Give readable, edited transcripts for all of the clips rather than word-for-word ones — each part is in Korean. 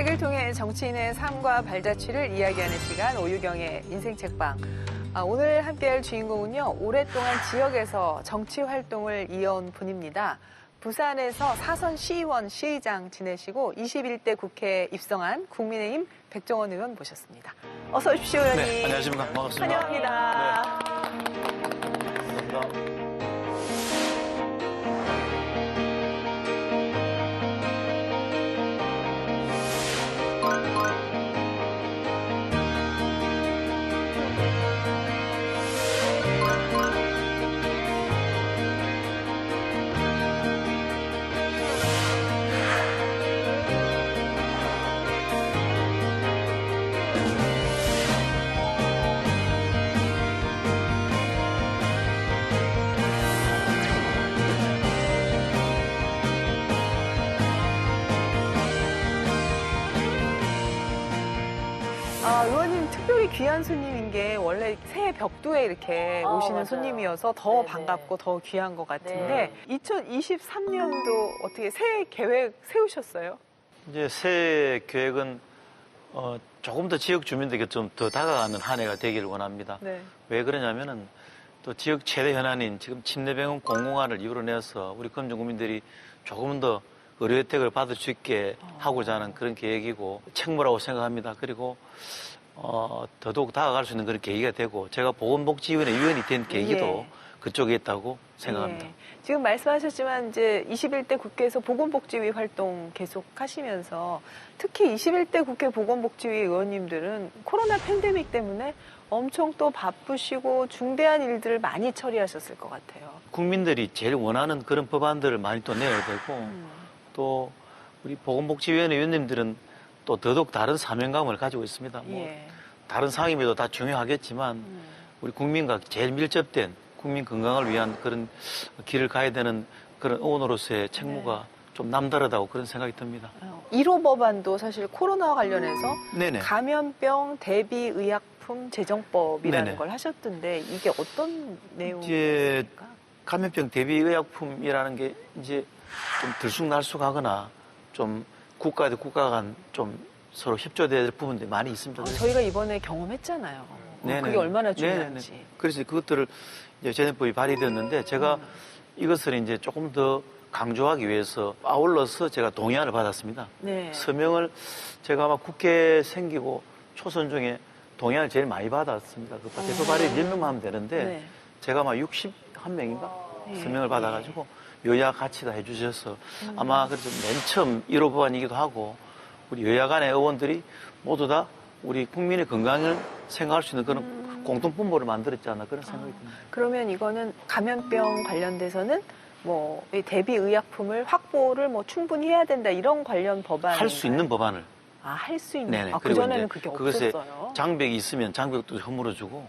책을 통해 정치인의 삶과 발자취를 이야기하는 시간 오유경의 인생책방. 오늘 함께할 주인공은요. 오랫동안 지역에서 정치 활동을 이어온 분입니다. 부산에서 사선 시의원, 시의장 지내시고 21대 국회에 입성한 국민의힘 백종원 의원 모셨습니다. 어서 오십시오, 의원님. 네, 안녕하십니까. 반갑습니다. 환영합니다. 네. 감사합니다. 의원님 특별히 귀한 손님인 게 원래 새해 벽두에 이렇게 오시는 맞아요. 손님이어서 더 네네. 반갑고 더 귀한 것 같은데 네. 2023년도 어떻게 새해 계획 세우셨어요? 이제 새해 계획은 조금 더 지역 주민들에게 좀 더 다가가는 한 해가 되기를 원합니다. 네. 왜 그러냐면은 또 지역 최대 현안인 지금 침대병원 공공화를 이유로 내서 우리 금정 국민들이 조금 더 의료 혜택을 받을 수 있게 하고자 하는 그런 계획이고 책무라고 생각합니다. 그리고 더더욱 다가갈 수 있는 그런 계기가 되고 제가 보건복지위원회 위원이 된 계기도 예. 그쪽에 있다고 생각합니다. 예. 지금 말씀하셨지만 이제 21대 국회에서 보건복지위 활동 계속 하시면서 특히 21대 국회 보건복지위 의원님들은 코로나 팬데믹 때문에 엄청 또 바쁘시고 중대한 일들을 많이 처리하셨을 것 같아요. 국민들이 제일 원하는 그런 법안들을 많이 또 내야 되고 또 우리 보건복지위원회 위원님들은 또 더더욱 다른 사명감을 가지고 있습니다. 뭐 예. 다른 상임위도 다 중요하겠지만 우리 국민과 제일 밀접된 국민 건강을 위한 그런 길을 가야 되는 그런 의원으로서의 책무가 좀 남다르다고 그런 생각이 듭니다. 1호 법안도 사실 코로나와 관련해서 네네. 감염병 대비 의약품 제정법이라는 네네. 걸 하셨던데 이게 어떤 이제 내용입니까? 감염병 대비 의약품이라는 게 이제 좀 들쑥날쑥하거나 좀 국가 대 국가 간 좀 서로 협조돼야 될 부분들이 많이 있습니다. 저희가 이번에 경험했잖아요. 네네. 그게 얼마나 네네네. 중요한지. 그래서 그것들을 이제 재정법이 발의되었는데 제가 이것을 이제 조금 더 강조하기 위해서 아울러서 제가 동의안을 받았습니다. 네. 서명을 제가 아마 국회 생기고 초선 중에 동의안을 제일 많이 받았습니다. 그 대표 발의 10명만 하면 되는데 네. 제가 아마 61명인가 네. 서명을 받아가지고 여야 같이 다 해주셔서 아마 그래서 맨 처음 1호 법안이기도 하고 우리 여야 간의 의원들이 모두 다 우리 국민의 건강을 생각할 수 있는 그런 공통분모를 만들었지 않나 그런 생각이 듭니다. 그러면 이거는 감염병 관련돼서는 뭐 이 대비 의약품을 확보를 뭐 충분히 해야 된다 이런 관련 법안 할 수 있는 법안을 할 수 있는 네네. 그 그리고 전에는 이제 그게 그것에 없었어요. 장벽이 있으면 장벽도 허물어주고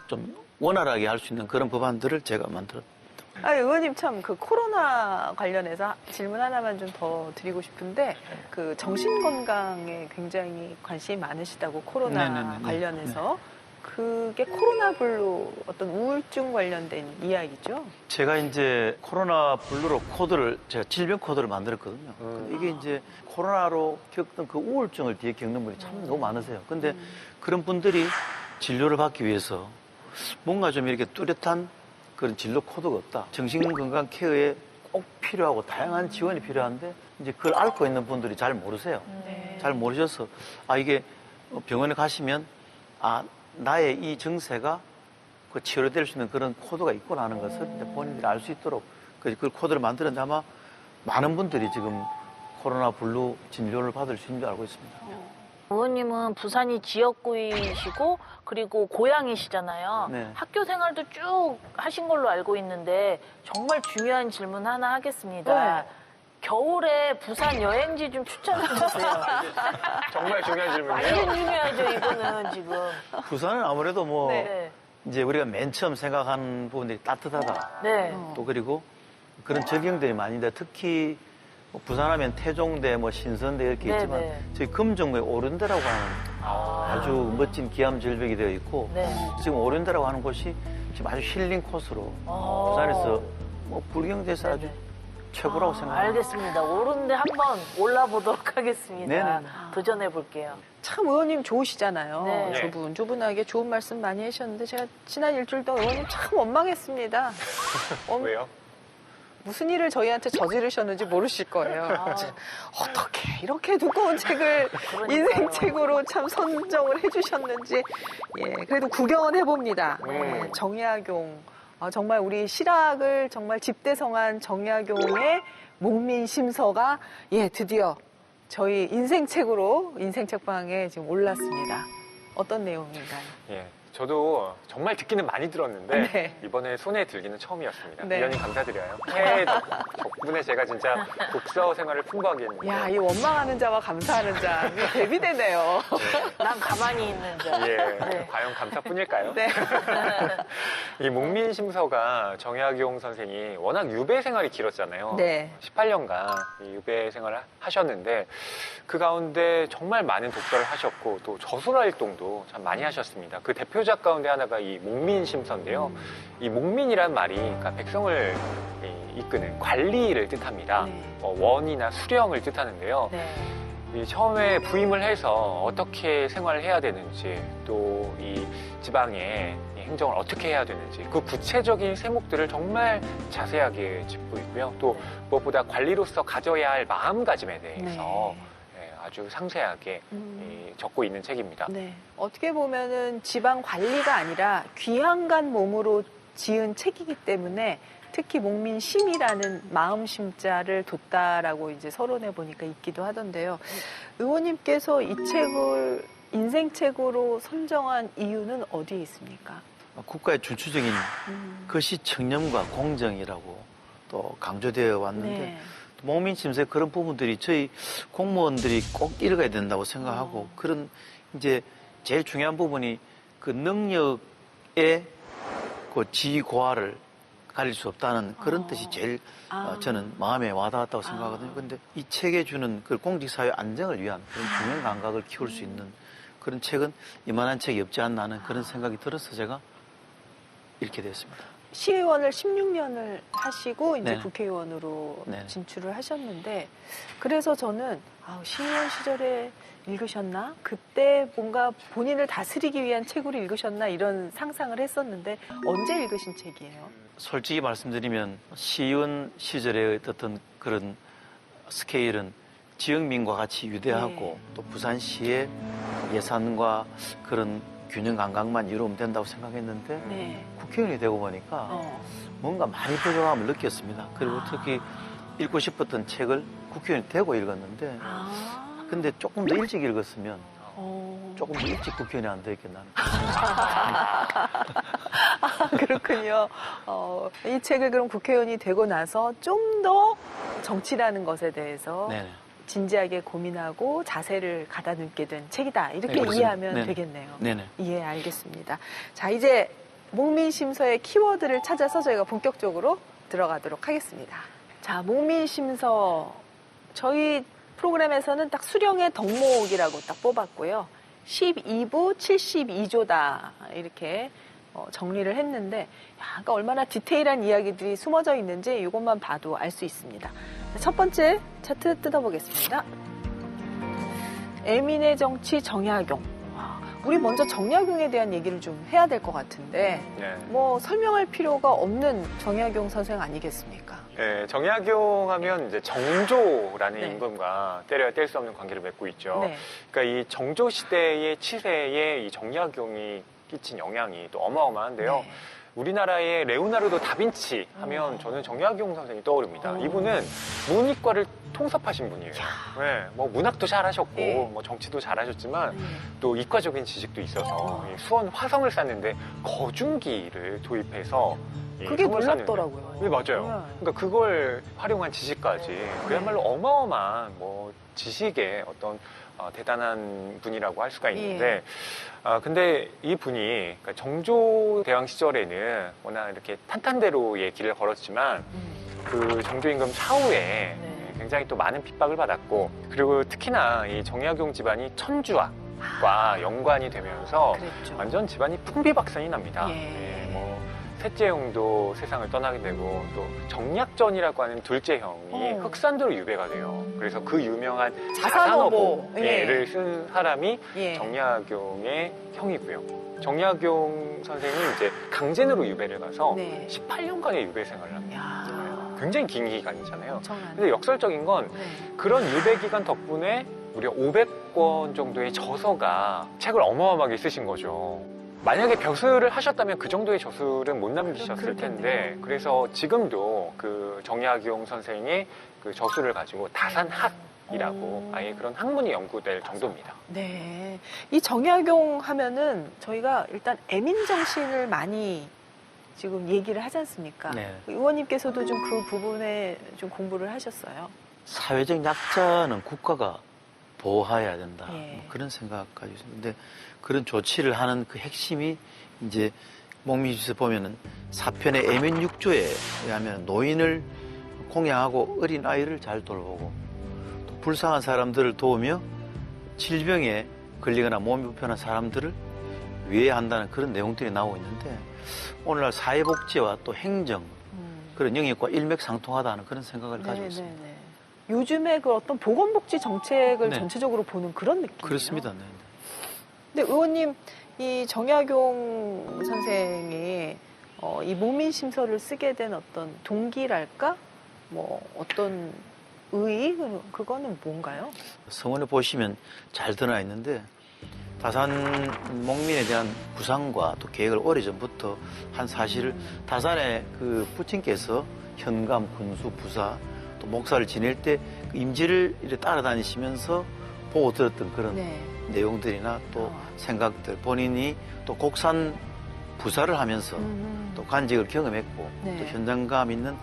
좀 원활하게 할 수 있는 그런 법안들을 제가 만들었습니다. 의원님 참 그 코로나 관련해서 질문 하나만 좀 더 드리고 싶은데 그 정신 건강에 굉장히 관심이 많으시다고 코로나 네네네네. 관련해서 그게 코로나 블루 어떤 우울증 관련된 이야기죠? 제가 이제 코로나 블루로 제가 질병 코드를 만들었거든요. 근데 이게 이제 코로나로 겪던 그 우울증을 뒤에 겪는 분이 참 너무 많으세요. 근데 그런 분들이 진료를 받기 위해서 뭔가 좀 이렇게 뚜렷한 그런 진로 코드가 없다. 정신건강 케어에 꼭 필요하고 다양한 지원이 필요한데 이제 그걸 앓고 있는 분들이 잘 모르세요. 네. 잘 모르셔서 이게 병원에 가시면 나의 이 증세가 그 치료될 수 있는 그런 코드가 있구나 하는 것을 이제 본인들이 알 수 있도록 그 코드를 만들었는데 아마 많은 분들이 지금 코로나 블루 진료를 받을 수 있는 줄 알고 있습니다. 의원님은 부산이 지역구이시고 그리고 고향이시잖아요. 네. 학교 생활도 쭉 하신 걸로 알고 있는데 정말 중요한 질문 하나 하겠습니다. 네. 겨울에 부산 여행지 좀 추천해 주세요. 정말 중요한 질문이에요. 완전 중요하죠, 이거는 지금. 부산은 아무래도 뭐 네. 이제 우리가 맨 처음 생각하는 부분들이 따뜻하다. 네. 또 그리고 그런 절경들이 많이 있는데 특히 뭐 부산하면 태종대, 뭐 신선대 이렇게 네, 있지만 네. 저희 금정구에 오륜대라고 하는 아주 멋진 기암 절벽이 되어 있고 네. 지금 오륜대라고 하는 곳이 지금 아주 힐링 코스로 아. 부산에서 뭐 불경대에서 아주 네네. 최고라고 생각합니다. 알겠습니다. 오른데 한번 올라보도록 하겠습니다. 네네. 도전해 볼게요. 참 의원님 좋으시잖아요. 네. 조분하게 좋은 말씀 많이 하셨는데 제가 지난 일주일 동안 의원님 참 원망했습니다. 왜요? 무슨 일을 저희한테 저지르셨는지 모르실 거예요. 어떻게 이렇게 두꺼운 책을 그러니까요. 인생책으로 참 선정을 해주셨는지. 예, 그래도 구경은 해봅니다. 예, 정약용. 정말 우리 실학을 정말 집대성한 정약용의 목민심서가 드디어 저희 인생책으로 인생책방에 지금 올랐습니다. 어떤 내용인가요? 예. 저도 정말 듣기는 많이 들었는데 네. 이번에 손에 들기는 처음이었습니다. 네. 위원님 감사드려요. 해 덕분에 제가 진짜 독서 생활을 풍부하게 했는데. 야, 이 원망하는 자와 감사하는 자 이게 대비되네요. 난 가만히 있는 자. 예, 네. 과연 감사뿐일까요? 네. 이 목민심서가 정약용 선생이 워낙 유배 생활이 길었잖아요. 네. 18년간 이 유배 생활을 하셨는데 그 가운데 정말 많은 독서를 하셨고 또 저술 활동도 참 많이 하셨습니다. 그 대표작 가운데 하나가 이 목민심서인데요. 이 목민이란 말이 그러니까 백성을 이끄는 관리를 뜻합니다. 네. 원이나 수령을 뜻하는데요. 네. 이 처음에 부임을 해서 어떻게 생활을 해야 되는지 또 이 지방의 이 행정을 어떻게 해야 되는지 그 구체적인 세목들을 정말 자세하게 짚고 있고요. 또 무엇보다 관리로서 가져야 할 마음가짐에 대해서 아주 상세하게 적고 있는 책입니다. 네. 어떻게 보면은 지방 관리가 아니라 귀향간 몸으로 지은 책이기 때문에 특히 목민심이라는 마음심자를 뒀다라고 이제 서론에 보니까 있기도 하던데요. 의원님께서 이 책을 인생책으로 선정한 이유는 어디에 있습니까? 국가의 준추적인 것이 청렴과 공정이라고 또 강조되어 왔는데 네. 목민심서의 그런 부분들이 저희 공무원들이 꼭 읽어야 된다고 생각하고 그런 이제 제일 중요한 부분이 그 능력의 그 지위 고하를 가릴 수 없다는 그런 뜻이 제일 저는 마음에 와닿았다고 생각하거든요. 그런데 이 책에 주는 그 공직사회 안정을 위한 그런 균형 감각을 키울 수 있는 그런 책은 이만한 책이 없지 않나 하는 그런 생각이 들어서 제가 읽게 됐습니다. 시의원을 16년을 하시고 이제 네. 국회의원으로 네. 진출을 하셨는데 그래서 저는 시의원 시절에 읽으셨나? 그때 뭔가 본인을 다스리기 위한 책으로 읽으셨나? 이런 상상을 했었는데 언제 읽으신 책이에요? 솔직히 말씀드리면 시의원 시절의 어떤 그런 스케일은 지역민과 같이 유대하고 네. 또 부산시의 예산과 그런 균형 감각만 이루면 된다고 생각했는데 네. 국회의원이 되고 보니까 뭔가 많이 부족함을 느꼈습니다. 그리고 특히 읽고 싶었던 책을 국회의원이 되고 읽었는데 근데 조금 더 일찍 읽었으면 조금 더 일찍 국회의원이 안 되겠나 그렇군요. 이 책을 그럼 국회의원이 되고 나서 좀 더 정치라는 것에 대해서 네네. 진지하게 고민하고 자세를 가다듬게 된 책이다. 이렇게 네, 이해하면 네네. 되겠네요. 네네. 예, 알겠습니다. 자, 이제 목민심서의 키워드를 찾아서 저희가 본격적으로 들어가도록 하겠습니다. 자, 목민심서 저희 프로그램에서는 딱 수령의 덕목이라고 딱 뽑았고요. 12부 72조다 이렇게 정리를 했는데 그러니까 얼마나 디테일한 이야기들이 숨어져 있는지 이것만 봐도 알 수 있습니다. 첫 번째 차트 뜯어보겠습니다. 애민의 정치 정약용. 우리 먼저 정약용에 대한 얘기를 좀 해야 될 것 같은데 네. 뭐 설명할 필요가 없는 정약용 선생 아니겠습니까? 네, 정약용 하면 이제 정조라는 네. 임금과 때려야 뗄 수 없는 관계를 맺고 있죠. 네. 그러니까 이 정조 시대의 치세에 이 정약용이 끼친 영향이 또 어마어마한데요. 네. 우리나라의 레오나르도 다빈치 하면 저는 정약용 선생이 떠오릅니다. 이분은 문이과를 통섭하신 분이에요. 네, 뭐 문학도 잘하셨고 네. 뭐 정치도 잘하셨지만 또 이과적인 지식도 있어서 이 수원 화성을 쌓는데 거중기를 도입해서 이 그게 성을 쌓는데. 놀랍더라고요. 네, 맞아요. 그러니까 그걸 활용한 지식까지 그야말로 어마어마한 뭐 지식의 어떤 대단한 분이라고 할 수가 있는데 근데 이 분이 그러니까 정조대왕 시절에는 워낙 이렇게 탄탄대로의 길을 걸었지만 그 정조임금 차후에 굉장히 또 많은 핍박을 받았고 그리고 특히나 이 정약용 집안이 천주학과 연관이 되면서 그랬죠. 완전 집안이 풍비박산이 납니다. 예. 뭐 셋째 형도 세상을 떠나게 되고 또 정약전이라고 하는 둘째 형이 흑산도로 유배가 돼요. 그래서 그 유명한 자산어보를 쓴 사람이 예. 정약용의 형이고요. 정약용 선생이 이제 강진으로 유배를 가서 네. 18년간의 유배 생활을 합니다. 야, 굉장히 긴 기간이잖아요. 엄청나네. 근데 역설적인 건 네. 그런 유배 기간 덕분에 무려 500권 정도의 저서가 책을 어마어마하게 쓰신 거죠. 만약에 벼슬을 하셨다면 그 정도의 저술은 못 남기셨을 텐데, 그래서 지금도 그 정약용 선생의 그 저술을 가지고 다산학이라고 아예 그런 학문이 연구될 정도입니다. 네. 이 정약용 하면은 저희가 일단 애민정신을 많이 지금 얘기를 하지 않습니까? 네. 의원님께서도 좀 그 부분에 좀 공부를 하셨어요. 사회적 약자는 국가가 보호해야 된다. 예. 뭐 그런 생각 가지고 있습니다. 근데 그런 조치를 하는 그 핵심이 이제 목미주에서 보면은 사편의 애민육조에 의하면 노인을 공양하고 어린 아이를 잘 돌보고 또 불쌍한 사람들을 도우며 질병에 걸리거나 몸이 불편한 사람들을 위해한다는 그런 내용들이 나오고 있는데 오늘날 사회복지와 또 행정 그런 영역과 일맥상통하다는 그런 생각을 가지고 있습니다. 네네네. 요즘에 그 어떤 보건복지 정책을 네. 전체적으로 보는 그런 느낌이에요. 그렇습니다. 네. 근데 의원님, 이 정약용 선생이 이 목민심서를 쓰게 된 어떤 동기랄까? 뭐 어떤 의의? 그거는 뭔가요? 성원에 보시면 잘 드러나 있는데 다산 목민에 대한 부상과 또 계획을 오래전부터 한 사실을 다산의 그 부친께서 현감, 군수, 부사 또 목사를 지낼 때 그 임지를 이렇게 따라다니시면서 보고 들었던 그런 네. 내용들이나 또 생각들 본인이 또 곡산 부사를 하면서 또 간직을 경험했고 네. 또 현장감 있는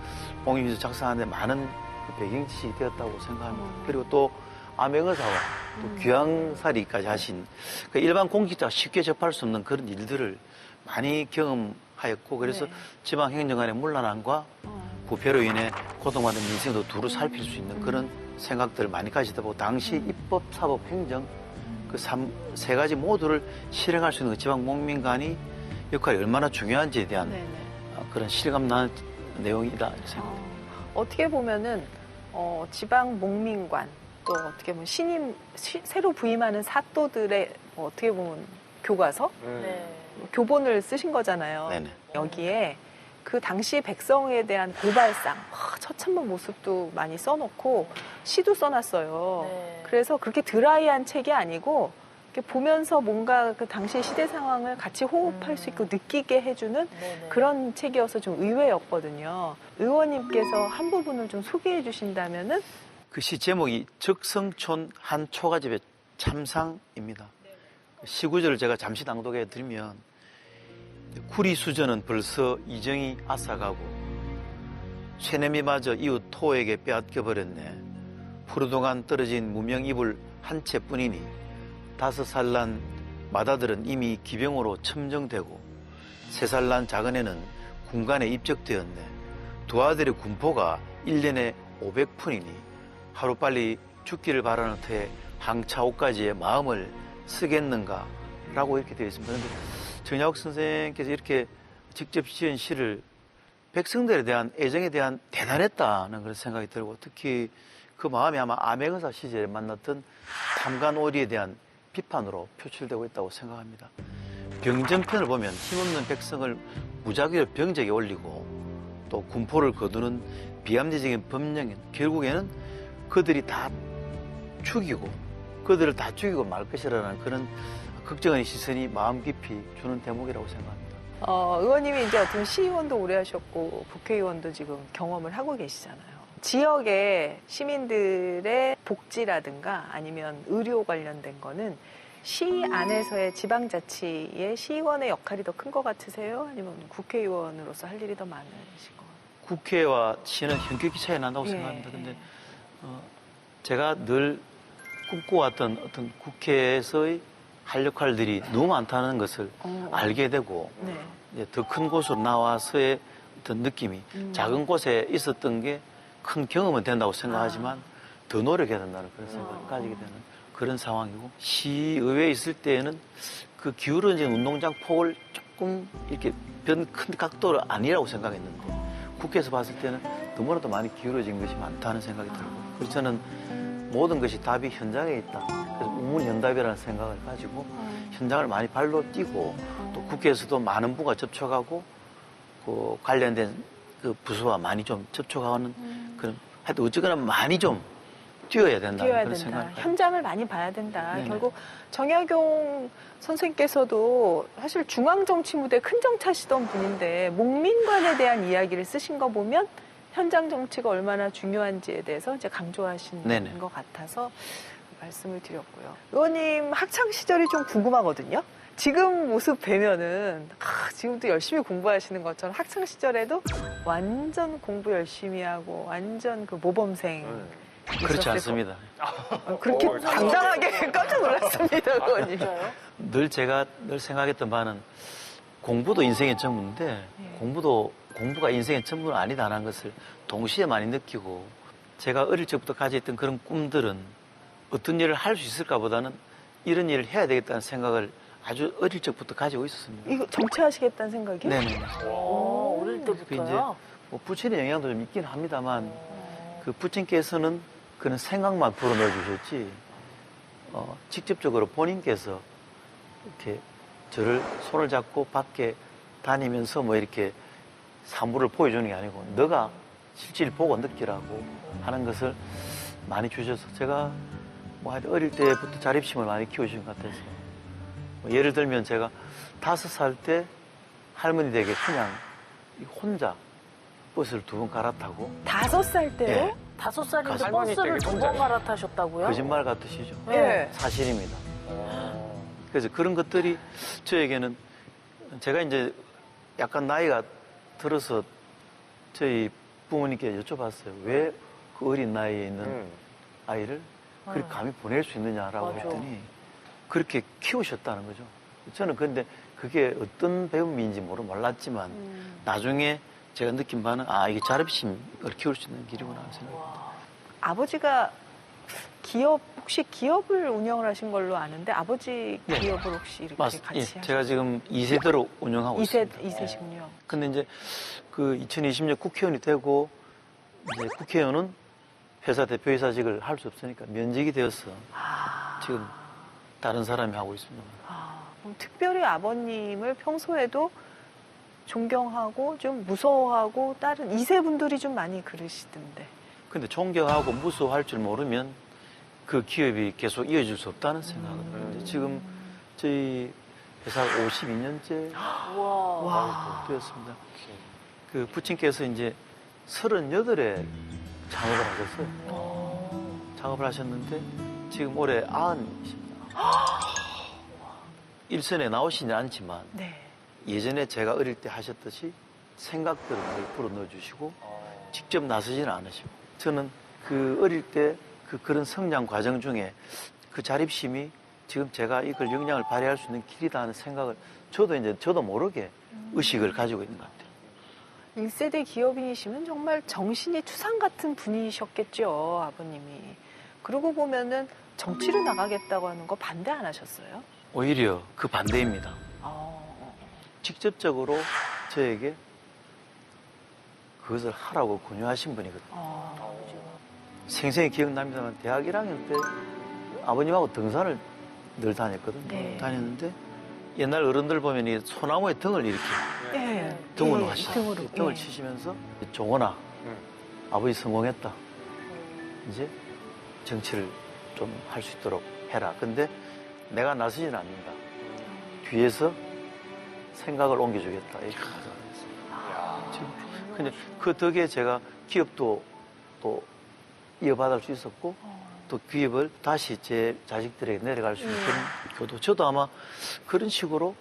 목민심서 작성하는데 많은 그 배경 지식이 되었다고 생각합니다. 그리고 또 암행의사와 또 귀향살이까지 하신 그 일반 공직자가 쉽게 접할 수 없는 그런 일들을 많이 경험하였고 그래서 네. 지방행정관의 문란함과 부패로 인해 고통받는 민생도 두루 살필 수 있는 그런 생각들을 많이 가지다 보고 당시 입법, 사법, 행정 그 세 가지 모두를 실행할 수 있는 그 지방 목민관이 역할이 얼마나 중요한지에 대한 네네. 그런 실감 나는 내용이다 이렇게 생각합니다. 어떻게 보면은 지방 목민관 또 어떻게 보면 신임 새로 부임하는 사또들의 어떻게 보면 교과서, 네. 교본을 쓰신 거잖아요. 네네. 여기에 그 당시 백성에 대한 고발상, 처참한 모습도 많이 써놓고 시도 써놨어요. 네. 그래서 그렇게 드라이한 책이 아니고 이렇게 보면서 뭔가 그 당시 시대 상황을 같이 호흡할 수 있고 느끼게 해주는 네네. 그런 책이어서 좀 의외였거든요. 의원님께서 한 부분을 좀 소개해 주신다면은 그 시 제목이 적성촌 한 초가집의 참상입니다. 시 구절을 제가 잠시 낭독해 드리면 구리 수저는 벌써 이정이 앗아가고 쇠냄이마저 이웃 토에게 빼앗겨버렸네. 푸르동안 떨어진 무명 이불 한 채뿐이니 5살 난 맏아들은 이미 기병으로 첨정되고 3살 난 작은애는 군관에 입적되었네. 두 아들의 군포가 1년에 500푼이니 하루빨리 죽기를 바라는 터에 항차오까지의 마음을 쓰겠는가 라고 이렇게 되어 있습니다. 그런데 정약용 선생께서 이렇게 직접 지은 시를 백성들에 대한 애정에 대한 대단했다는 그런 생각이 들고 특히 그 마음이 아마 암행의사 시절에 만났던 탐관오리에 대한 비판으로 표출되고 있다고 생각합니다. 병정편을 보면 힘없는 백성을 무작위로 병적에 올리고 또 군포를 거두는 비합리적인 법령인 결국에는 그들이 다 죽이고 그들을 다 죽이고 말 것이라는 그런 걱정의 시선이 마음 깊이 주는 대목이라고 생각합니다. 의원님이 이제 어떤 시의원도 오래 하셨고 국회의원도 지금 경험을 하고 계시잖아요. 지역의 시민들의 복지라든가 아니면 의료 관련된 거는 시 안에서의 지방자치의 시의원의 역할이 더 큰 것 같으세요? 아니면 국회의원으로서 할 일이 더 많으신 것 같아요? 국회와 시는 현격히 차이 난다고 생각합니다. 근데 제가 늘 꿈꿔왔던 어떤 국회에서의 할 역할들이 너무 많다는 것을 알게 되고 네. 더 큰 곳으로 나와서의 어떤 느낌이 작은 곳에 있었던 게 큰 경험은 된다고 생각하지만 더 노력해야 된다는 그런 생각을 가지게 되는 그런 상황이고 시의회에 있을 때에는 그 기울어진 운동장 폭을 조금 이렇게 큰 각도는 아니라고 생각했는데 국회에서 봤을 때는 너무나도 많이 기울어진 것이 많다는 생각이 들고 그래서 저는 모든 것이 답이 현장에 있다. 그래서 우문현답이라는 생각을 가지고 현장을 많이 발로 뛰고 또 국회에서도 많은 부가 접촉하고 그 관련된 그 부서와 많이 좀 접촉하는 그런 하여튼 어쨌거나 많이 좀 뛰어야 된다. 뛰어야 그런 된다. 생각을 현장을 많이 봐야 된다. 네네. 결국 정약용 선생님께서도 사실 중앙정치 무대 큰 정치하시던 분인데 목민관에 대한 이야기를 쓰신 거 보면 현장 정치가 얼마나 중요한지에 대해서 이제 강조하시는 네네. 것 같아서 말씀을 드렸고요. 의원님 학창 시절이 좀 궁금하거든요. 지금 모습 뵈면은 지금도 열심히 공부하시는 것처럼 학창 시절에도 완전 공부 열심히 하고 완전 그 모범생. 그렇지 않습니다. 그렇게 당당하게 깜짝 놀랐습니다, 의원님. 진짜요? 늘 제가 늘 생각했던 바는 공부도 인생의 전부인데 공부가 인생의 전부는 아니다라는 것을 동시에 많이 느끼고 제가 어릴 적부터 가졌던 그런 꿈들은 어떤 일을 할 수 있을까 보다는 이런 일을 해야 되겠다는 생각을 아주 어릴 적부터 가지고 있었습니다. 이거 정치하시겠다는 생각이요? 네네. 어릴 그 이제 때부터요? 뭐 부친의 영향도 좀 있긴 합니다만 그 부친께서는 그런 생각만 불어넣어 주셨지 직접적으로 본인께서 이렇게 저를 손을 잡고 밖에 다니면서 뭐 이렇게 사물을 보여주는 게 아니고 너가 실질을 보고 느끼라고 하는 것을 많이 주셔서 제가 뭐 하여튼 어릴 때부터 자립심을 많이 키우신 것 같아서 뭐 예를 들면 제가 5살 때 할머니 댁에 그냥 혼자 버스를 2번 갈아타고 5살 때요? 예, 5살인데 할머니 버스를 댁에 2번 혼자요? 갈아타셨다고요? 거짓말 같으시죠? 네. 사실입니다. 그래서 그런 것들이 저에게는 제가 이제 약간 나이가 들어서 저희 부모님께 여쭤봤어요. 왜 그 어린 나이에 있는 아이를 그렇게 감히 보낼 수 있느냐라고 맞아. 했더니 그렇게 키우셨다는 거죠. 저는 근데 그게 어떤 배움인지 몰랐지만 나중에 제가 느낀 바는 이게 자립심을 키울 수 있는 길이구나 하는 생각입니다. 아버지가 혹시 기업을 운영을 하신 걸로 아는데 아버지 네. 기업을 혹시 이렇게 같이 하셨어요? 제가 지금 2세대로 운영하고 있습니다. 2세시군요. 근데 이제 그 2020년 국회의원이 되고 이제 국회의원은 회사 대표이사직을 할 수 없으니까 면직이 되어서 지금 다른 사람이 하고 있습니다. 그럼 특별히 아버님을 평소에도 존경하고 좀 무서워하고 다른 2세 분들이 좀 많이 그러시던데. 근데 존경하고 무서워할 줄 모르면 그 기업이 계속 이어질 수 없다는 생각은 지금 저희 회사가 52년째 우와. 되었습니다. 그 부친께서 이제 38에 창업을 하셨어요. 창업을 하셨는데 지금 올해 90이십니다. 일선에 나오시진 않지만 네. 예전에 제가 어릴 때 하셨듯이 생각들을 많이 불어넣어 주시고 직접 나서지는 않으시고 저는 그 어릴 때 그런 성장 과정 중에 그 자립심이 지금 제가 이걸 역량을 발휘할 수 있는 길이다 하는 생각을 저도 모르게 의식을 가지고 있는 것 같아요. 1세대 기업인이시면 정말 정신이 추상 같은 분이셨겠죠, 아버님이. 그러고 보면은 정치를 나가겠다고 하는 거 반대 안 하셨어요? 오히려 그 반대입니다. 직접적으로 저에게 그것을 하라고 권유하신 분이거든요. 생생히 기억납니다만 대학 1학년 때 아버님하고 등산을 늘 다녔거든요. 네. 다녔는데 옛날 어른들 보면 이 소나무에 등을 이렇게 네. 등으로 예, 하시죠. 등을 예. 치시면서 종원아 아버지 성공했다. 이제 정치를 좀 할 수 있도록 해라. 근데 내가 나서지는 않는다. 뒤에서 생각을 옮겨주겠다. 이렇게 하잖아요. 근데 그 덕에 제가 기업도 또 이어받을 수 있었고 또 기업을 다시 제 자식들에게 내려갈 수 있는 그런 교도. 저도 아마 그런 식으로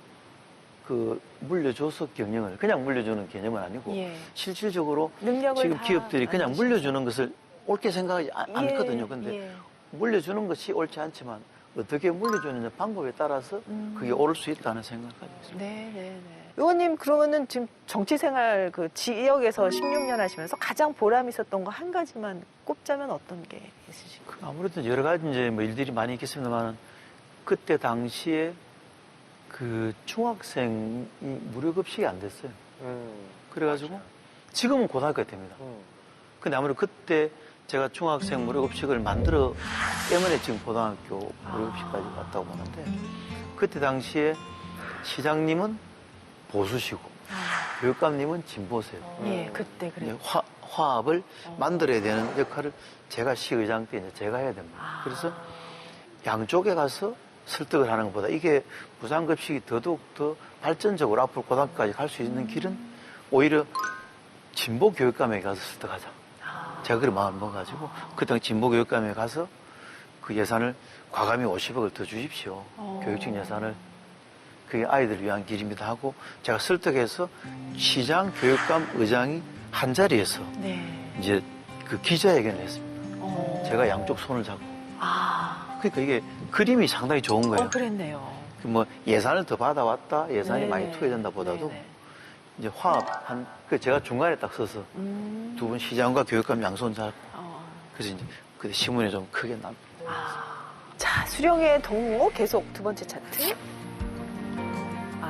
그 물려줘서 경영을 그냥 물려주는 개념은 아니고 예. 실질적으로 능력을 지금 다 기업들이 그냥 만드셔서. 물려주는 것을 옳게 생각하지 예, 않거든요. 근데 예. 물려주는 것이 옳지 않지만 어떻게 물려주느냐 방법에 따라서 그게 옳을 수 있다는 생각을 가지고 있습니다. 네. 의원님 그러면은 지금 정치 생활 그 지역에서 16년 하시면서 가장 보람 있었던 거 한 가지만 꼽자면 어떤 게 있으신가요? 아무래도 여러 가지 이제 뭐 일들이 많이 있겠습니다만 그때 당시에 그 중학생이 무료 급식이 안 됐어요. 음. 그래가지고 맞아요. 지금은 고등학교가 됩니다. 근데 아무래도 그때 제가 중학생 무료 급식을 만들어 때문에 지금 고등학교 무료 급식까지 왔다고 보는데 그때 당시에 시장님은 보수시고 교육감님은 진보세요. 예, 그때 그래요. 이제 화합을 만들어야 되는 역할을 제가 시의장 때 이제 제가 해야 됩니다. 그래서 양쪽에 가서 설득을 하는 것보다 이게 무상급식이 더더욱 더 발전적으로 앞으로 고등학교까지 갈 수 있는 길은 오히려 진보 교육감에게 가서 설득하자. 제가 그런 마음을 먹어가지고 그때 진보 교육감에 가서 그 예산을 과감히 50억을 더 주십시오. 교육적 예산을. 그게 아이들을 위한 길입니다 하고 제가 설득해서 시장, 교육감, 의장이 한 자리에서 네. 이제 그 기자회견을 했습니다. 제가 양쪽 손을 잡고. 그러니까 이게 그림이 상당히 좋은 거예요. 그랬네요. 뭐 예산을 더 받아왔다, 예산이 네네. 많이 투여된다 보다도 네네. 이제 화합한, 그 제가 중간에 딱 서서 두 분 시장과 교육감 양손 잡고 그래서 이제 그 신문에 좀 크게 납니다. 자, 수령의 덕목 계속 두 번째 차트.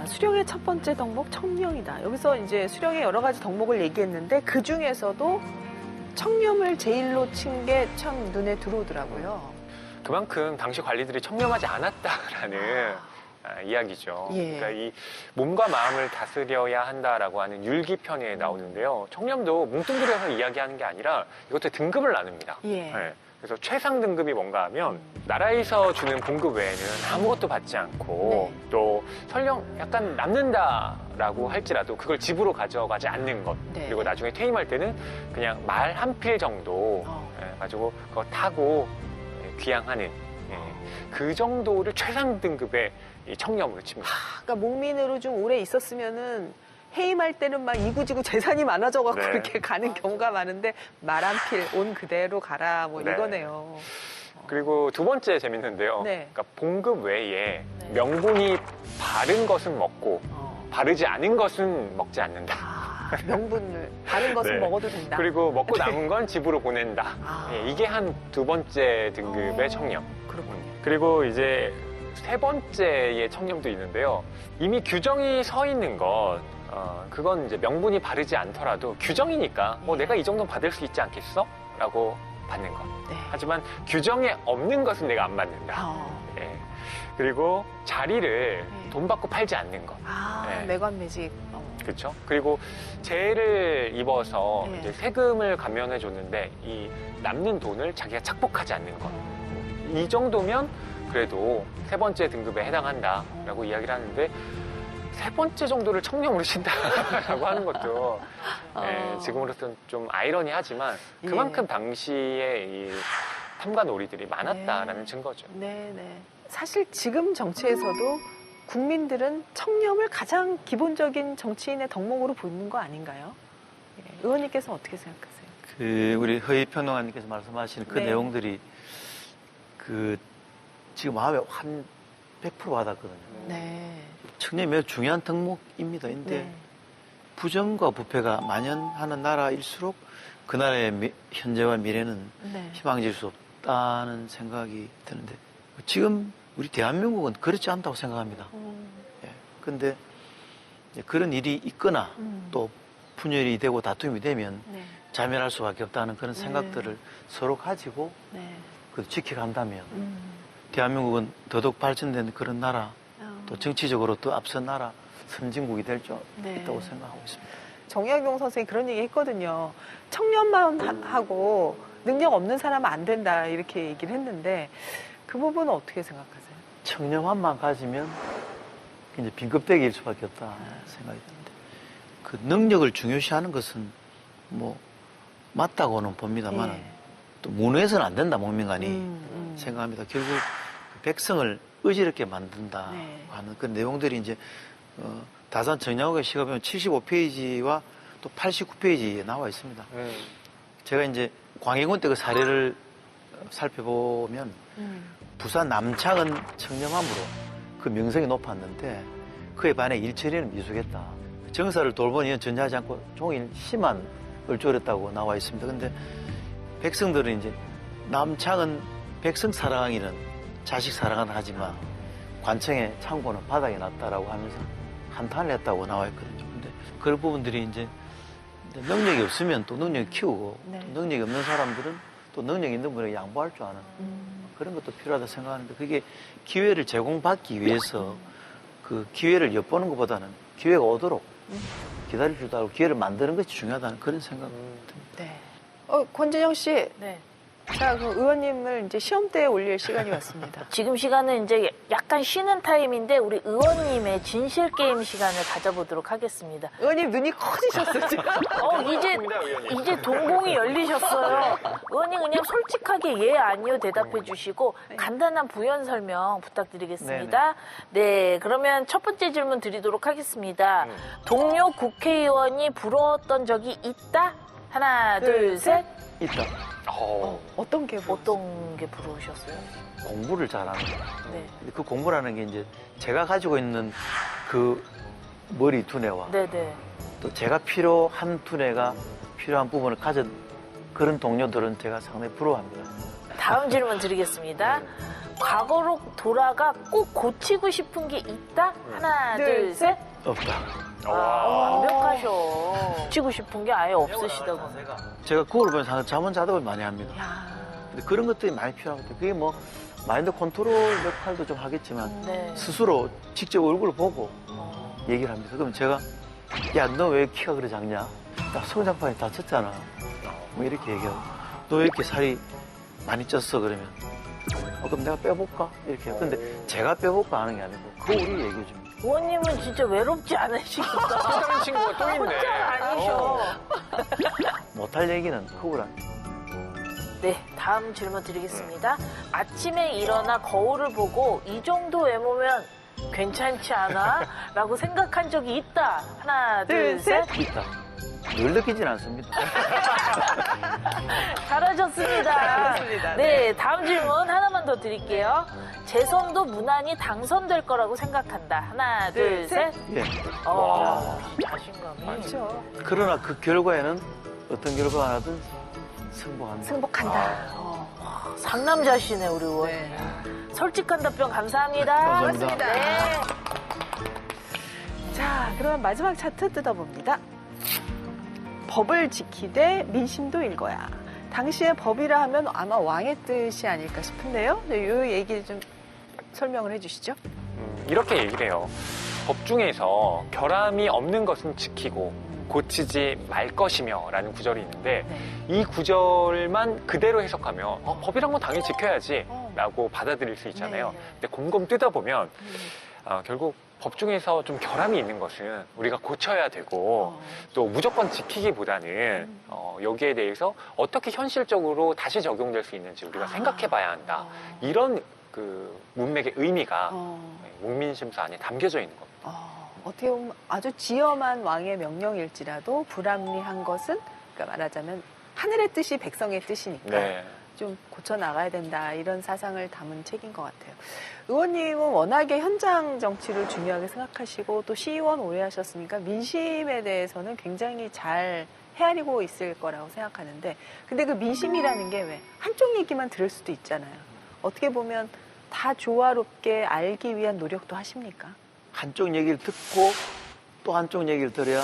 수령의 첫 번째 덕목 청렴이다. 여기서 이제 수령의 여러 가지 덕목을 얘기했는데 그 중에서도 청렴을 제일로 친 게 참 눈에 들어오더라고요. 그만큼 당시 관리들이 청렴하지 않았다라는 이야기죠. 예. 그러니까 이 몸과 마음을 다스려야 한다라고 하는 율기편에 나오는데요. 청렴도 뭉뚱그려서 이야기하는 게 아니라 이것도 등급을 나눕니다. 예. 네. 그래서 최상 등급이 뭔가 하면 나라에서 주는 봉급 외에는 아무것도 받지 않고 네. 또 설령 약간 남는다라고 할지라도 그걸 집으로 가져가지 않는 것. 네. 그리고 나중에 퇴임할 때는 그냥 말 한 필 정도 가지고 그거 타고 귀향하는 그 정도를 최상 등급의 이 청렴으로 칩니다. 그러니까 목민으로 좀 오래 있었으면은 해임할 때는 막 이구지구 재산이 많아져갖고 네. 이렇게 가는 경우가 많은데 말 한 필 온 그대로 가라 뭐 네. 이거네요. 그리고 두 번째 재밌는데요. 네. 그러니까 봉급 외에 명분이 바른 것은 먹고 바르지 않은 것은 먹지 않는다. 명분을 다른 것은 네. 먹어도 된다. 그리고 먹고 남은 건 집으로 보낸다. 이게 한 두 번째 등급의 청렴. 그렇군요. 그리고 이제 세 번째의 청렴도 있는데요. 이미 규정이 서 있는 것, 그건 이제 명분이 바르지 않더라도 규정이니까 내가 이 정도는 받을 수 있지 않겠어? 라고 받는 것. 네. 하지만 규정에 없는 것은 내가 안 받는다. 예. 그리고 자리를 돈 받고 팔지 않는 것. 네. 매관매직. 그렇죠. 그리고 재해를 입어서 네. 이제 세금을 감면해 줬는데 이 남는 돈을 자기가 착복하지 않는 것. 이 정도면 그래도 세 번째 등급에 해당한다라고 이야기를 하는데 세 번째 정도를 청렴으로 친다라고 하는 것도 지금으로서는 좀 아이러니하지만 그만큼 당시에 이 탐관 놀이들이 많았다라는 증거죠. 네. 사실 지금 정치에서도 국민들은 청렴을 가장 기본적인 정치인의 덕목으로 보는 거 아닌가요? 의원님께서 어떻게 생각하세요? 그 우리 허위평론가님께서 말씀하신 그 네. 내용들이 그 지금 마음에 한 100% 와닿거든요. 네. 청렴이 매우 중요한 덕목입니다. 근데 네. 부정과 부패가 만연하는 나라일수록 그 나라의 현재와 미래는 네. 희망질 수 없다는 생각이 드는데 지금 우리 대한민국은 그렇지 않다고 생각합니다. 그런데 그런 일이 있거나 또 분열이 되고 다툼이 되면 네. 자멸할 수밖에 없다는 그런 생각들을 서로 가지고 네. 그 지켜간다면 대한민국은 더더욱 발전된 그런 나라 또 정치적으로 더 앞선 나라 선진국이 될 줄 네. 있다고 생각하고 있습니다. 정약용 선생이 그런 얘기 했거든요. 청렴만 하고 능력 없는 사람은 안 된다 이렇게 얘기를 했는데 그 부분은 어떻게 생각하세요? 청렴함만 가지면 이제 빈껍데기일 수밖에 없다 생각이 드는데 그 능력을 중요시하는 것은 뭐 맞다고는 봅니다만 또 무능해서는 안 된다 목민간이 생각합니다. 결국 백성을 의지롭게 만든다 하는 그런 내용들이 이제 다산 정약용의 시가 보면 75페이지와 또 89페이지에 나와 있습니다. 제가 이제 광해군 때 그 사례를 살펴보면 부산 남창은 청렴함으로 그 명성이 높았는데 그에 반해 일처리는 미숙했다. 정사를 돌보니 전혀하지 않고 종일 시만 얼조렸다고 나와 있습니다. 근데 백성들은 이제 남창은 백성 사랑이는 자식 사랑은 하지만 관청의 창고는 바닥에 놨다라고 하면서 한탄을 했다고 나와 있거든요. 근데 그런 부분들이 이제 능력이 없으면 또 능력을 키우고 네. 또 능력이 없는 사람들은 또 능력 있는 분에게 양보할 줄 아는 그런 것도 필요하다 생각하는데 그게 기회를 제공받기 위해서 그 기회를 엿보는 것보다는 기회가 오도록 기다려주다가 기회를 만드는 것이 중요하다는 그런 생각입니다. 네. 권진영 씨, 네. 자, 그럼 의원님을 이제 시험대에 올릴 시간이 왔습니다. 지금 시간은 이제 약간 쉬는 타임인데 우리 의원님의 진실 게임 시간을 가져보도록 하겠습니다. 의원님 눈이 커지셨어요, 지금. 이제 동공이 열리셨어요. 의원님 그냥 솔직하게 예, 아니요 대답해 주시고 간단한 부연 설명 부탁드리겠습니다. 네, 그러면 첫 번째 질문 드리도록 하겠습니다. 동료 국회의원이 부러웠던 적이 있다? 하나, 둘, 셋. 있다. 어떤 게 어떤 게 부러우셨어요? 공부를 잘하는 거. 네. 근데 그 공부라는 게 이제 제가 가지고 있는 그 머리 두뇌와 네네. 또 제가 필요한 두뇌가 필요한 부분을 가진 그런 동료들은 제가 상당히 부러워합니다. 다음 질문 드리겠습니다. 과거로 돌아가 꼭 고치고 싶은 게 있다? 하나, 둘, 셋. 없다. 완벽하셔. 고치고 싶은 게 아예 없으시다고. 제가 그걸 보면서 잠은 자덕을 많이 합니다. 근데 그런 것들이 많이 필요하거든요. 그게 뭐 마인드 컨트롤 역할도 좀 하겠지만 네. 스스로 직접 얼굴을 보고 얘기를 합니다. 그러면 제가 야, 너 왜 키가 그래 작냐? 나 성장판이 다쳤잖아. 뭐 이렇게 얘기하고 너 왜 이렇게 살이 많이 쪘어? 그러면 그럼 내가 빼볼까? 이렇게 해요. 근데 제가 빼볼까 하는 게 아니고 그 우리 얘기해 줍니다. 의원님은 진짜 외롭지 않으시겠다. 또 다른 친구가 또 있네. 아니셔. 못할 얘기는 그거란. 네, 다음 질문 드리겠습니다. 아침에 일어나 거울을 보고 이 정도 외모면 괜찮지 않아? 라고 생각한 적이 있다. 하나, 둘, 셋. 있다. 늘 느끼진 않습니다. 잘하셨습니다. 잘하셨습니다. 네, 다음 질문 하나만 더 드릴게요. 재선도 무난히 당선될 거라고 생각한다. 하나, 둘, 셋. 예. 자신감이. 그렇죠. 그러나 그 결과에는 어떤 결과가 나든 승복합니다. 승복한다. 상남자시네, 우리 의원. 네. 솔직한 답변 감사합니다. 감사합니다. 네. 자, 그러면 마지막 차트 뜯어봅니다. 법을 지키되 민심도 읽어야. 당시에 법이라 하면 아마 왕의 뜻이 아닐까 싶은데요. 네, 이 얘기 좀 설명을 해주시죠. 이렇게 얘기를 해요. 법 중에서 결함이 없는 것은 지키고 고치지 말 것이며 라는 구절이 있는데 이 구절만 그대로 해석하면 법이란 건 당연히 지켜야지 라고 받아들일 수 있잖아요. 근데 곰곰 뜯어보면 결국 법 중에서 좀 결함이 있는 것은 우리가 고쳐야 되고 또 무조건 지키기보다는 여기에 대해서 어떻게 현실적으로 다시 적용될 수 있는지 우리가 생각해 봐야 한다. 이런 그 문맥의 의미가 문민심서 안에 담겨져 있는 겁니다. 어떻게 보면 아주 지엄한 왕의 명령일지라도 불합리한 것은 그러니까 말하자면 하늘의 뜻이 백성의 뜻이니까 네. 좀 고쳐 나가야 된다 이런 사상을 담은 책인 것 같아요. 의원님은 워낙에 현장 정치를 중요하게 생각하시고 또 시의원 오래 하셨으니까 민심에 대해서는 굉장히 잘 헤아리고 있을 거라고 생각하는데 근데 그 민심이라는 게 왜 한쪽 얘기만 들을 수도 있잖아요. 어떻게 보면 다 조화롭게 알기 위한 노력도 하십니까? 한쪽 얘기를 듣고 또 한쪽 얘기를 들어야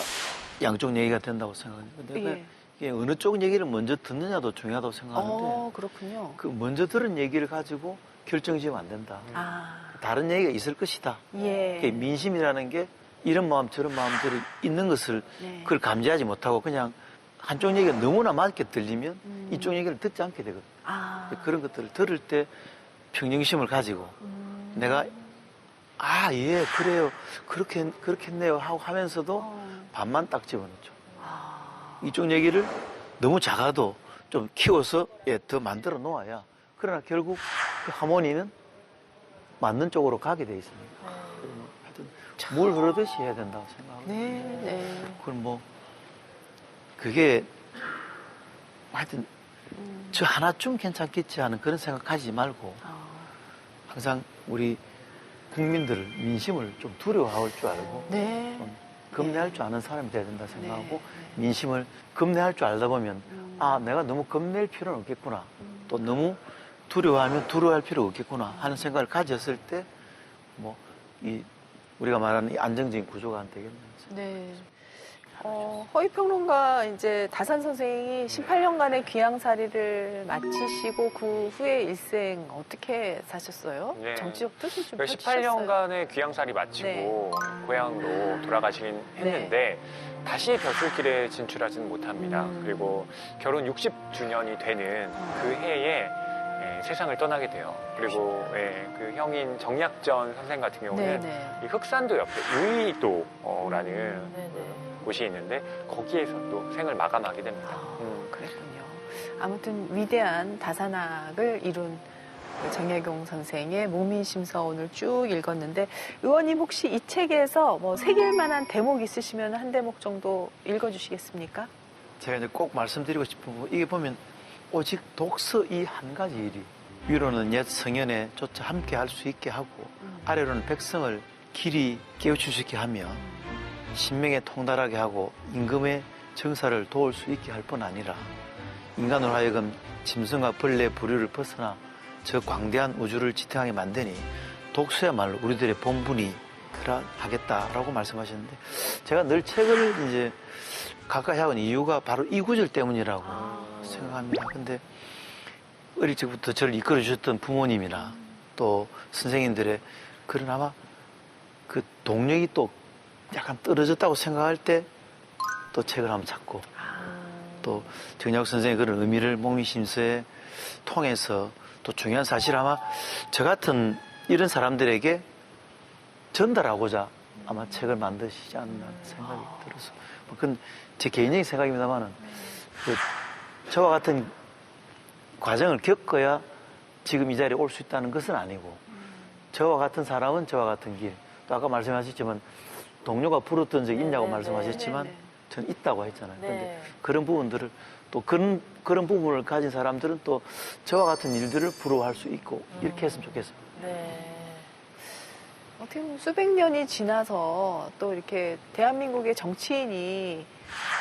양쪽 얘기가 된다고 생각합니다. 내가 이게 어느 쪽 얘기를 먼저 듣느냐도 중요하다고 생각하는데 그렇군요. 그 먼저 들은 얘기를 가지고 결정지으면 안 된다. 다른 얘기가 있을 것이다. 예. 민심이라는 게 이런 마음 저런 마음들이 있는 것을 그걸 감지하지 못하고 그냥 한쪽 얘기가 너무나 맞게 들리면 이쪽 얘기를 듣지 않게 되거든요. 그런 것들을 들을 때 평정심을 가지고 내가 예 그래요 그렇겠네요 하고 하면서도 반만 딱 집어넣죠. 이쪽 얘기를 너무 작아도 좀 키워서 더 만들어 놓아야 그러나 결국 그 하모니는 맞는 쪽으로 가게 돼 있습니다. 하여튼 물 흐르듯이 해야 된다고 생각하고 네. 그건 뭐 그게 하여튼 저 하나쯤 괜찮겠지 하는 그런 생각하지 말고 항상 우리 국민들을 민심을 좀 두려워할 줄 알고 좀 겁내할 줄 아는 사람이 돼야 된다 생각하고 민심을 겁내할 줄 알다 보면 내가 너무 겁낼 필요는 없겠구나 또 너무 두려워하면 두려워할 필요 없겠구나 하는 생각을 가졌을 때 뭐 이 우리가 말하는 이 안정적인 구조가 안 되겠네요. 네. 허위평론가 이제 다산 선생이 18년간의 귀향살이를 마치시고 그 후에 일생 어떻게 사셨어요? 네. 정치적 뜻을 좀 펼치셨어요? 18년간의 귀향살이 마치고 고향으로 돌아가시긴 했는데 다시 벼슬길에 진출하지는 못합니다. 그리고 결혼 60주년이 되는 그 해에 세상을 떠나게 돼요. 그리고 그 형인 정약전 선생 같은 경우는 이 흑산도 옆에 우이도라는 곳이 있는데 거기에서 또 생을 마감하게 됩니다. 그랬군요. 아무튼 위대한 다산학을 이룬 정약용 선생의 목민심서 오늘 쭉 읽었는데 의원님 혹시 이 책에서 뭐 새길 만한 대목 있으시면 한 대목 정도 읽어주시겠습니까? 제가 이제 꼭 말씀드리고 싶은 거 이게 보면 오직 독서 이 한 가지 일이 위로는 옛 성현에 조차 함께 할 수 있게 하고 아래로는 백성을 길이 깨우칠 수 있게 하며 신명에 통달하게 하고 임금의 정사를 도울 수 있게 할 뿐 아니라 인간으로 하여금 짐승과 벌레 부류를 벗어나 저 광대한 우주를 지탱하게 만드니 독서야말로 우리들의 본분이 하겠다라고 말씀하셨는데 제가 늘 책을 이제 가까이 하는 이유가 바로 이 구절 때문이라고 생각합니다. 근데 어릴 적부터 저를 이끌어 주셨던 부모님이나 또 선생님들의 그런 아마 그 동력이 또 약간 떨어졌다고 생각할 때 또 책을 한번 찾고 또 정약용 선생의 그런 의미를 목민심서에 통해서 또 중요한 사실 아마 저 같은 이런 사람들에게 전달하고자 아마 책을 만드시지 않나 생각이 들어서 그건 제 개인적인 생각입니다만은 저와 같은 과정을 겪어야 지금 이 자리에 올 수 있다는 것은 아니고 저와 같은 사람은 저와 같은 길 또 아까 말씀하셨지만 동료가 부르던 적이 있냐고 말씀하셨지만 저는 있다고 했잖아요. 그런데 그런 부분들을 또 그런 부분을 가진 사람들은 또 저와 같은 일들을 부러워할 수 있고 이렇게 했으면 좋겠습니다. 어떻게 보면 수백 년이 지나서 또 이렇게 대한민국의 정치인이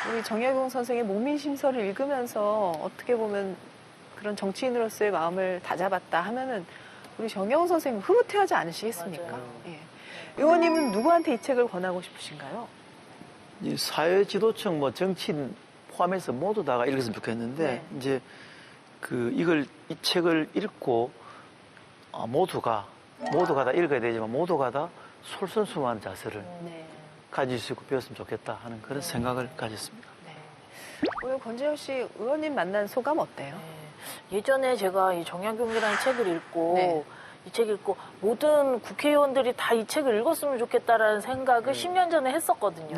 우리 정약용 선생의 목민심서를 읽으면서 어떻게 보면 그런 정치인으로서의 마음을 다잡았다 하면은 우리 정약용 선생님 흐뭇해하지 않으시겠습니까? 예. 의원님은 누구한테 이 책을 권하고 싶으신가요? 이 사회지도층 뭐 정치인 포함해서 모두 다가 읽었으면 좋겠는데 이제 이 책을 읽고 모두가 다 읽어야 되지만 모두가 다 솔선수범한 자세를 가질 수 있고 배웠으면 좋겠다 하는 그런 생각을 가졌습니다. 오늘 권재현 씨 의원님 만난 소감 어때요? 예전에 제가 이 정약용이라는 책을 읽고 이 책 읽고 모든 국회의원들이 다 이 책을 읽었으면 좋겠다라는 생각을 10년 전에 했었거든요.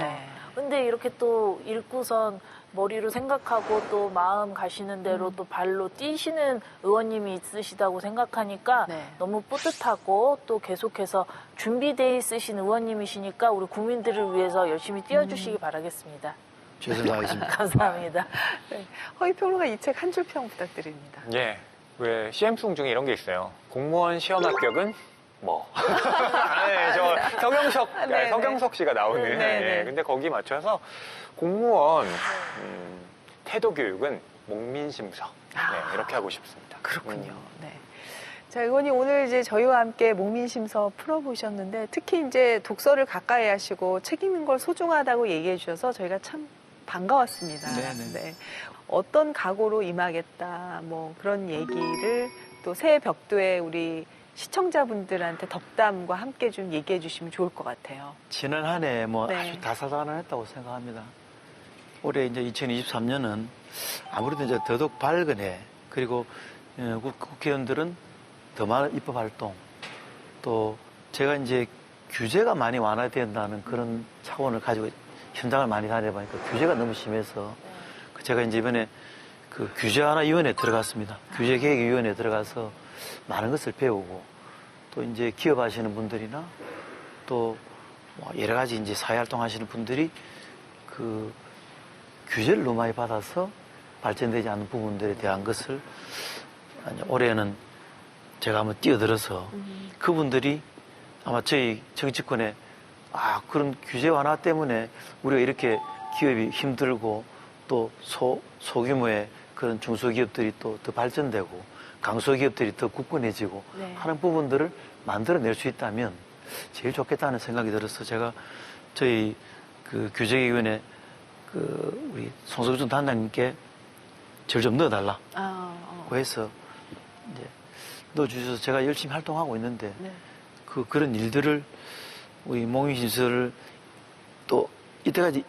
근데 이렇게 또 읽고선 머리로 생각하고 또 마음 가시는 대로 또 발로 뛰시는 의원님이 있으시다고 생각하니까 너무 뿌듯하고 또 계속해서 준비되어 있으신 의원님이시니까 우리 국민들을 위해서 열심히 뛰어주시기 바라겠습니다. 최선을 다하겠습니다. 감사합니다. 허위평론가 이 책 한 줄 평 부탁드립니다. 예. 왜 시험송 중에 이런 게 있어요. 공무원 시험 합격은 뭐. 저 서경석 씨가 나오는. 근데 거기 맞춰서 공무원 태도 교육은 목민심서. 이렇게 하고 싶습니다. 그렇군요. 자, 의원님 오늘 이제 저희와 함께 목민심서 풀어보셨는데 특히 이제 독서를 가까이 하시고 책 읽는 걸 소중하다고 얘기해 주셔서 저희가 참 반가웠습니다. 어떤 각오로 임하겠다, 뭐 그런 얘기를 또 새해 벽두에 우리 시청자분들한테 덕담과 함께 좀 얘기해 주시면 좋을 것 같아요. 지난 한 해 뭐 아주 다사다난했다고 생각합니다. 올해 이제 2023년은 아무래도 이제 더더욱 밝은 해, 그리고 국회의원들은 더 많은 입법 활동, 또 제가 이제 규제가 많이 완화된다는 그런 차원을 가지고 현장을 많이 다녀보니까 규제가 너무 심해서 제가 이제 이번에 그 규제 하나 위원회에 들어갔습니다. 규제계획위원회에 들어가서 많은 것을 배우고 또 이제 기업하시는 분들이나 또 여러 가지 이제 사회활동 하시는 분들이 그 규제를 너무 많이 받아서 발전되지 않는 부분들에 대한 것을 올해는 제가 한번 뛰어들어서 그분들이 아마 저희 정치권에 그런 규제 완화 때문에 우리가 이렇게 기업이 힘들고 또 소규모의 그런 중소기업들이 또 더 발전되고 강소기업들이 더 굳건해지고 하는 부분들을 만들어낼 수 있다면 제일 좋겠다는 생각이 들어서 제가 저희 그 교제위원회 그 우리 송석준 단장님께 저를 좀 넣어달라. 고 해서 이제 넣어주셔서 제가 열심히 활동하고 있는데 네. 그런 일들을 우리 몽유신설을 또 이때까지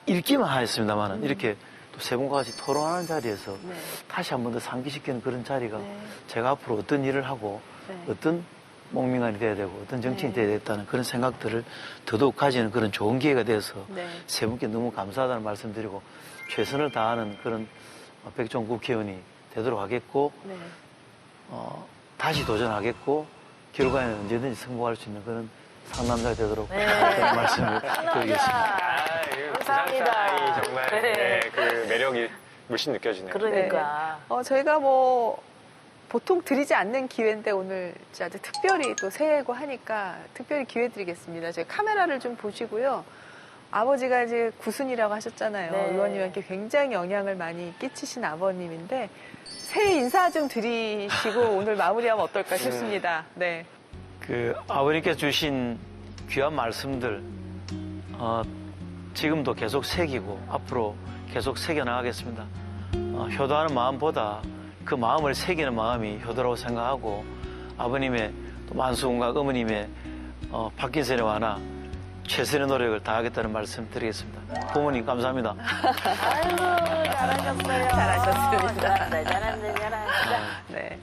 읽기만 하였습니다만은 이렇게 또 세 분과 같이 토론하는 자리에서 네. 다시 한 번 더 상기시키는 그런 자리가 네. 제가 앞으로 어떤 일을 하고 네. 어떤 몽민관이 돼야 되고 어떤 정치인이 네. 돼야 되겠다는 그런 생각들을 더더욱 가지는 그런 좋은 기회가 돼서 네. 세 분께 너무 감사하다는 말씀드리고 최선을 다하는 그런 백종 국회의원이 되도록 하겠고 네. 다시 도전하겠고 결과에는 언제든지 성공할 수 있는 그런 상남자가 되도록 네. 그런 말씀을 드리겠습니다. 감사합니다. 정말 네. 네, 그 매력이 물씬 느껴지네요. 그러니까. 저희가 뭐 보통 드리지 않는 기회인데 오늘 진짜 아주 특별히 또 새해고 하니까 특별히 기회 드리겠습니다. 저희 카메라를 좀 보시고요. 아버지가 이제 구순이라고 하셨잖아요. 네. 의원님한테 굉장히 영향을 많이 끼치신 아버님인데 새해 인사 좀 드리시고 오늘 마무리하면 어떨까 싶습니다. 네. 그 아버님께서 주신 귀한 말씀들 지금도 계속 새기고 앞으로 계속 새겨나가겠습니다. 효도하는 마음보다 그 마음을 새기는 마음이 효도라고 생각하고 아버님의 또 만수군과 어머님의 박긴선의 완화 최선의 노력을 다하겠다는 말씀 드리겠습니다. 부모님 감사합니다. 아이고, 잘하셨어요. 잘하셨습니다. 잘한다. 네.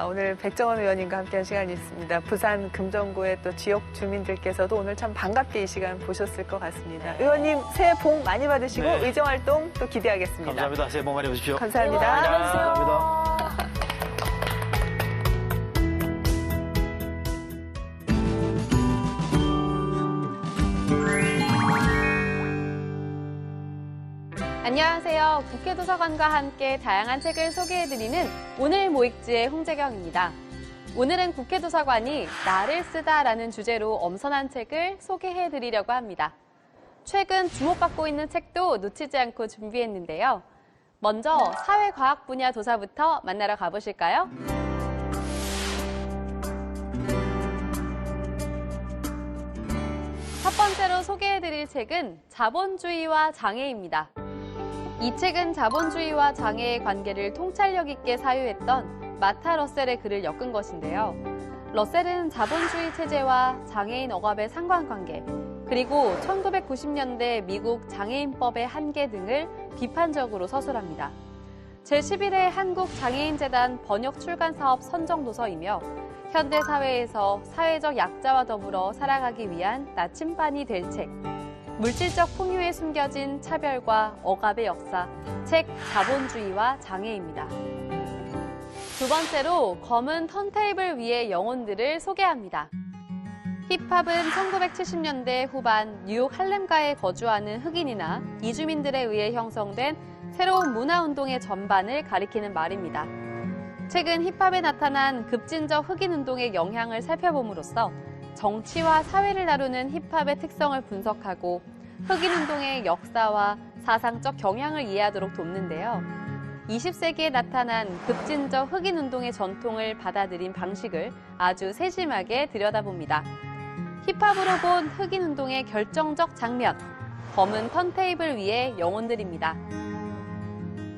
오늘 백정원 의원님과 함께한 시간이 있습니다. 부산 금정구의 또 지역 주민들께서도 오늘 참 반갑게 이 시간 보셨을 것 같습니다. 의원님 새해 복 많이 받으시고 네. 의정활동 또 기대하겠습니다. 감사합니다. 새해 복 많이 받으십시오. 감사합니다. 감사합니다. 안녕하세요. 국회도서관과 함께 다양한 책을 소개해드리는 오늘 모익지의 홍재경입니다. 오늘은 국회도서관이 나를 쓰다라는 주제로 엄선한 책을 소개해드리려고 합니다. 최근 주목받고 있는 책도 놓치지 않고 준비했는데요. 먼저 사회과학 분야 도서부터 만나러 가보실까요? 첫 번째로 소개해드릴 책은 자본주의와 장애입니다. 이 책은 자본주의와 장애의 관계를 통찰력 있게 사유했던 마타 러셀의 글을 엮은 것인데요. 러셀은 자본주의 체제와 장애인 억압의 상관관계, 그리고 1990년대 미국 장애인법의 한계 등을 비판적으로 서술합니다. 제11회 한국장애인재단 번역 출간 사업 선정 도서이며 현대사회에서 사회적 약자와 더불어 살아가기 위한 나침반이 될 책, 물질적 풍요에 숨겨진 차별과 억압의 역사, 책 자본주의와 장애입니다. 두 번째로 검은 턴테이블 위의 영혼들을 소개합니다. 힙합은 1970년대 후반 뉴욕 할렘가에 거주하는 흑인이나 이주민들에 의해 형성된 새로운 문화운동의 전반을 가리키는 말입니다. 최근 힙합에 나타난 급진적 흑인운동의 영향을 살펴봄으로써 정치와 사회를 다루는 힙합의 특성을 분석하고 흑인운동의 역사와 사상적 경향을 이해하도록 돕는데요. 20세기에 나타난 급진적 흑인운동의 전통을 받아들인 방식을 아주 세심하게 들여다봅니다. 힙합으로 본 흑인운동의 결정적 장면, 검은 턴테이블 위의 영혼들입니다.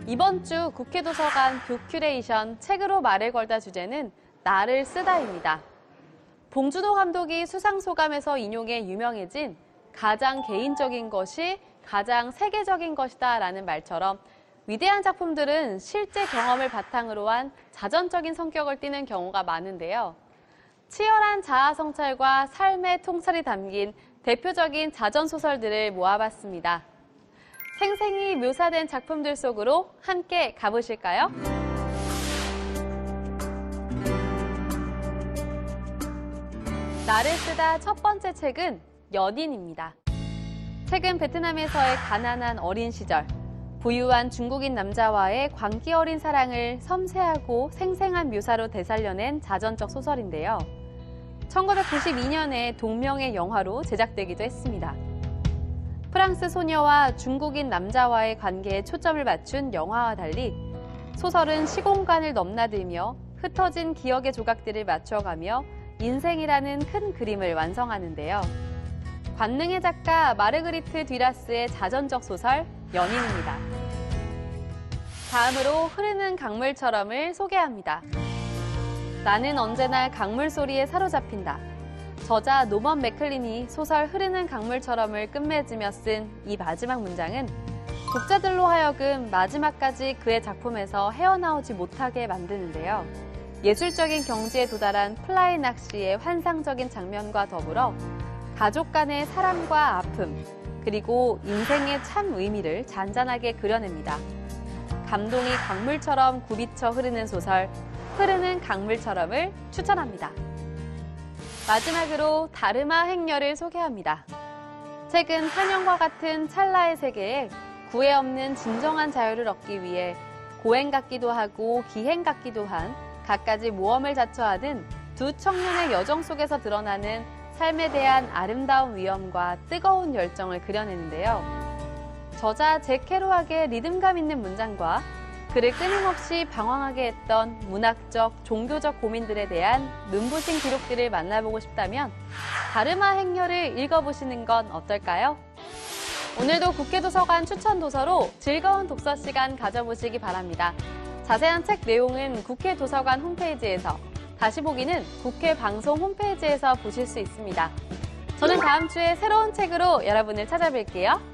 이번 주 국회도서관 뷰큐레이션 책으로 말을 걸다 주제는 나를 쓰다입니다. 봉준호 감독이 수상소감에서 인용해 유명해진 가장 개인적인 것이 가장 세계적인 것이다 라는 말처럼 위대한 작품들은 실제 경험을 바탕으로 한 자전적인 성격을 띠는 경우가 많은데요. 치열한 자아 성찰과 삶의 통찰이 담긴 대표적인 자전소설들을 모아봤습니다. 생생히 묘사된 작품들 속으로 함께 가보실까요? 나를 쓰다 첫 번째 책은 연인입니다. 책은 베트남에서의 가난한 어린 시절, 부유한 중국인 남자와의 광기 어린 사랑을 섬세하고 생생한 묘사로 되살려낸 자전적 소설인데요. 1992년에 동명의 영화로 제작되기도 했습니다. 프랑스 소녀와 중국인 남자와의 관계에 초점을 맞춘 영화와 달리 소설은 시공간을 넘나들며 흩어진 기억의 조각들을 맞춰가며 인생이라는 큰 그림을 완성하는데요. 관능의 작가 마르그리트 듀라스의 자전적 소설 연인입니다. 다음으로 흐르는 강물처럼을 소개합니다. 나는 언제나 강물 소리에 사로잡힌다. 저자 노먼 맥클린이 소설 흐르는 강물처럼을 끝맺으며 쓴 이 마지막 문장은 독자들로 하여금 마지막까지 그의 작품에서 헤어나오지 못하게 만드는데요. 예술적인 경지에 도달한 플라이 낚시의 환상적인 장면과 더불어 가족 간의 사랑과 아픔, 그리고 인생의 참 의미를 잔잔하게 그려냅니다. 감동이 강물처럼 굽이쳐 흐르는 소설 흐르는 강물처럼을 추천합니다. 마지막으로 다르마 행렬을 소개합니다. 책은 환영과 같은 찰나의 세계에 구애 없는 진정한 자유를 얻기 위해 고행 같기도 하고 기행 같기도 한 갖가지 모험을 자처하는 두 청년의 여정 속에서 드러나는 삶에 대한 아름다운 위엄과 뜨거운 열정을 그려내는데요. 저자 잭 케루악의 리듬감 있는 문장과 그를 끊임없이 방황하게 했던 문학적, 종교적 고민들에 대한 눈부신 기록들을 만나보고 싶다면 다르마 행렬을 읽어보시는 건 어떨까요? 오늘도 국회도서관 추천 도서로 즐거운 독서 시간 가져보시기 바랍니다. 자세한 책 내용은 국회도서관 홈페이지에서, 다시 보기는 국회 방송 홈페이지에서 보실 수 있습니다. 저는 다음 주에 새로운 책으로 여러분을 찾아뵐게요.